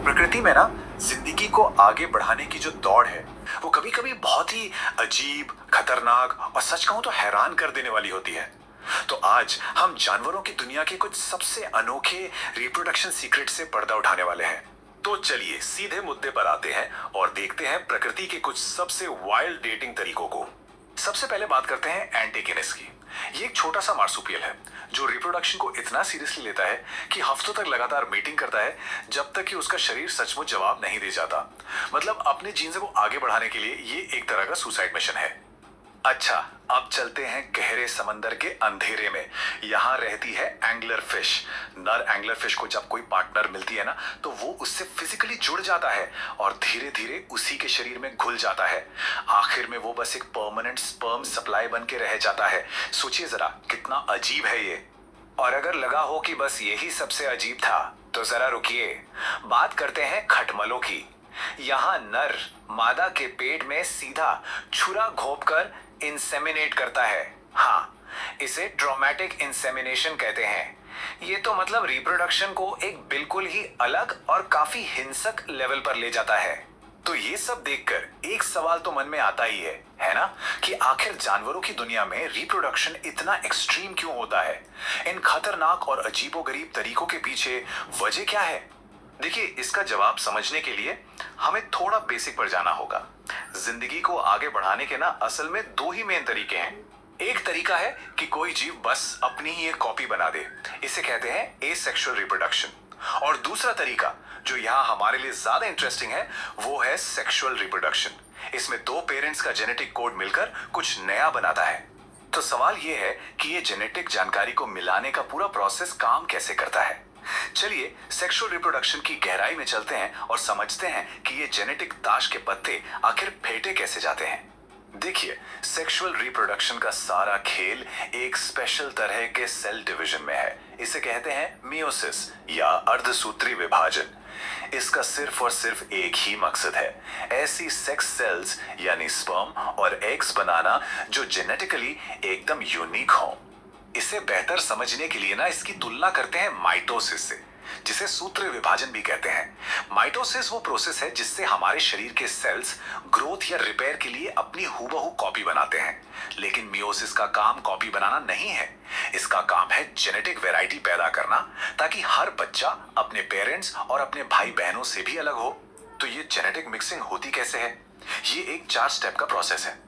प्रकृति में ना जिंदगी को आगे बढ़ाने की जो दौड़ है वो कभी कभी बहुत ही अजीब, खतरनाक और सच कहूं तो हैरान कर देने वाली होती है। तो आज हम जानवरों की दुनिया के कुछ सबसे अनोखे रिप्रोडक्शन सीक्रेट से पर्दा उठाने वाले हैं। तो चलिए सीधे मुद्दे पर आते हैं और देखते हैं प्रकृति के कुछ सबसे वाइल्ड डेटिंग तरीकों को। सबसे पहले बात करते हैं एंटीकिनेस की। ये एक छोटा सा मार्सुपियल है जो रिप्रोडक्शन को इतना सीरियसली लेता है कि हफ्तों तक लगातार मीटिंग करता है जब तक कि उसका शरीर सचमुच जवाब नहीं दे जाता। मतलब अपने जीन्स को आगे बढ़ाने के लिए ये एक तरह का सुसाइड मिशन है। अच्छा, अब चलते हैं गहरे समंदर के अंधेरे में। यहाँ रहती है एंगलर फिश। नर एंगलर फिश को जब कोई पार्टनर मिलती है ना तो वो उससे फिजिकली जुड़ जाता है और धीरे धीरे उसी के शरीर में घुल जाता है। आखिर में वो बस एक परमानेंट स्पर्म सप्लाई बन के रह जाता है। सोचिए जरा कितना अजीब है ये। और अगर लगा हो कि बस यही सबसे अजीब था तो जरा रुकिए, बात करते हैं खटमलों की। यहाँ नर मादा के पेट में सीधा छुरा घोंपकर इंसेमिनेट करता है। हाँ, इसे ट्रॉमेटिक इंसेमिनेशन कहते हैं। ये तो मतलब रिप्रोडक्शन को एक बिल्कुल ही अलग और काफी हिंसक लेवल पर ले जाता है। तो ये सब देखकर एक सवाल तो मन में आता ही है ना, कि आखिर जानवरों की दुनिया में रिप्रोडक्शन इतना एक्सट्रीम क्यों होता है? इन खतरनाक और अजीबोगरीब तरीकों के पीछे वजह क्या है? देखिए, इसका जवाब समझने के लिए हमें थोड़ा बेसिक पर जाना होगा। जिंदगी को आगे बढ़ाने के ना असल में दो ही मेन तरीके हैं। एक तरीका है कि कोई जीव बस अपनी ही एक कॉपी बना दे, इसे कहते हैं एसेक्सुअल रिप्रोडक्शन। और दूसरा तरीका जो यहाँ हमारे लिए ज्यादा इंटरेस्टिंग है वो है सेक्सुअल रिप्रोडक्शन। इसमें दो पेरेंट्स का जेनेटिक कोड मिलकर कुछ नया बनाता है। तो सवाल ये है कि ये जेनेटिक जानकारी को मिलाने का पूरा प्रोसेस काम कैसे करता है। चलिए सेक्सुअल रिप्रोडक्शन की गहराई में चलते हैं और समझते हैं कि ये जेनेटिक ताश के पत्ते आखिर फेंटे कैसे जाते हैं। देखिए, सेक्सुअल रिप्रोडक्शन का सारा खेल एक स्पेशल तरह के सेल डिवीजन में है। इसे कहते हैं मियोसिस या अर्धसूत्री विभाजन। इसका सिर्फ और सिर्फ एक ही मकसद है, ऐसी सेक्स सेल्स यानी स्पर्म और एग्स बनाना जो जेनेटिकली एकदम यूनिक हो। इसे बेहतर समझने के लिए ना इसकी तुलना करते हैं माइटोसिस से, जिसे सूत्र विभाजन भी कहते हैं। माइटोसिस वो प्रोसेस है जिससे हमारे शरीर के सेल्स ग्रोथ या रिपेयर के लिए अपनी हूबहू कॉपी बनाते हैं। लेकिन मियोसिस का काम कॉपी बनाना नहीं है, इसका काम है जेनेटिक वैरायटी पैदा करना, ताकि हर बच्चा अपने पेरेंट्स और अपने भाई बहनों से भी अलग हो। तो ये जेनेटिक मिक्सिंग होती कैसे है? ये एक 4 स्टेप का प्रोसेस है।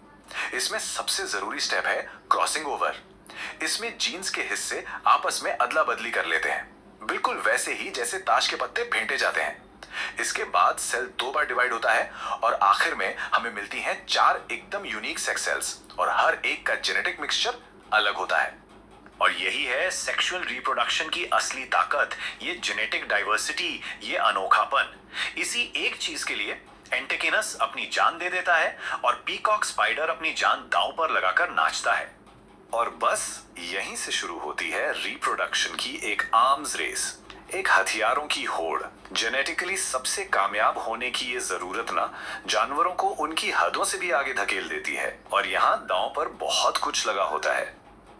इसमें सबसे जरूरी स्टेप है क्रॉसिंग ओवर। इसमें जीन्स के हिस्से आपस में अदला बदली कर लेते हैं, बिल्कुल वैसे ही जैसे ताश के पत्ते फेंटे जाते हैं। इसके बाद सेल 2 बार डिवाइड होता है और आखिर में हमें मिलती हैं 4 एकदम यूनिक सेक्स सेल्स और हर एक का जेनेटिक मिक्सचर अलग होता है। और यही है सेक्सुअल रिप्रोडक्शन की असली ताकत, ये जेनेटिक डाइवर्सिटी, ये अनोखापन। इसी एक चीज के लिए एंटेकिनस अपनी जान दे देता है और पीकॉक स्पाइडर अपनी जान दांव पर लगाकर नाचता है। और बस यहीं से शुरू होती है रिप्रोडक्शन की एक आर्म्स रेस, एक हथियारों की होड़। जेनेटिकली सबसे कामयाब होने की ये जरूरत ना जानवरों को उनकी हदों से भी आगे धकेल देती है और यहाँ दांव पर बहुत कुछ लगा होता है।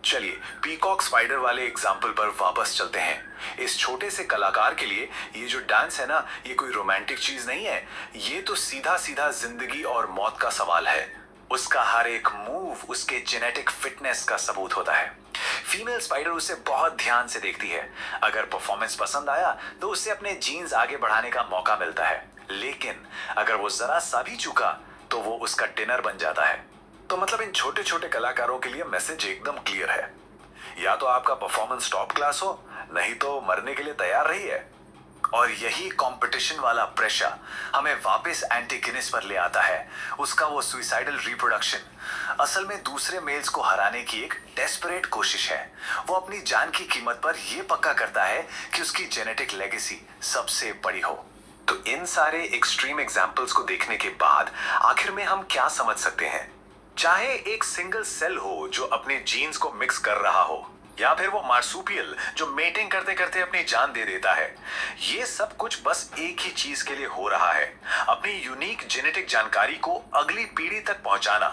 चलिए पीकॉक स्पाइडर वाले एग्जाम्पल पर वापस चलते हैं। इस छोटे से कलाकार के लिए ये जो डांस है ना, ये कोई रोमांटिक चीज नहीं है, ये तो सीधा सीधा जिंदगी और मौत का सवाल है। उसका हर एक मूव उसके जेनेटिक फिटनेस का सबूत होता है। फीमेल स्पाइडर उसे बहुत ध्यान से देखती है। अगर परफॉर्मेंस पसंद आया तो उसे अपने जीन्स आगे बढ़ाने का मौका मिलता है, लेकिन अगर वो जरा सा भी चूका तो वो उसका डिनर बन जाता है। तो मतलब इन छोटे छोटे कलाकारों के लिए मैसेज एकदम क्लियर है, या तो आपका परफॉर्मेंस टॉप क्लास हो, नहीं तो मरने के लिए तैयार रहिए। और यही कंपटीशन वाला प्रेशर हमें वापस एंटीकिनेस पर ले आता है। उसका वो सुइसाइडल रिप्रोडक्शन असल में दूसरे मेल्स को हराने की एक डेस्परेट कोशिश है। वो अपनी जान की कीमत पर यह पक्का करता है कि उसकी जेनेटिक लेगेसी सबसे बड़ी हो। तो इन सारे एक्सट्रीम एग्जाम्पल्स को देखने के बाद आखिर में हम क्या समझ सकते हैं? चाहे एक सिंगल सेल हो जो अपने जीन्स को मिक्स कर रहा हो, या फिर वो मार्सुपियल जो मेटिंग करते करते अपनी जान दे देता है, ये सब कुछ बस एक ही चीज के लिए हो रहा है, अपनी यूनिक जेनेटिक जानकारी को अगली पीढ़ी तक पहुंचाना।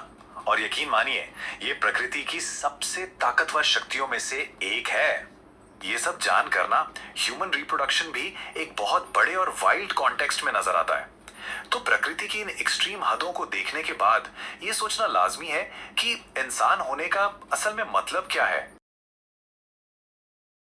और यकीन मानिए, ये प्रकृति की सबसे ताकतवर शक्तियों में से एक है। ये सब जान करना ह्यूमन रिप्रोडक्शन भी एक बहुत बड़े और वाइल्ड कॉन्टेक्स्ट में नजर आता है। तो प्रकृति की इन एक्सट्रीम हदों को देखने के बाद ये सोचना लाजमी है कि इंसान होने का असल में मतलब क्या है।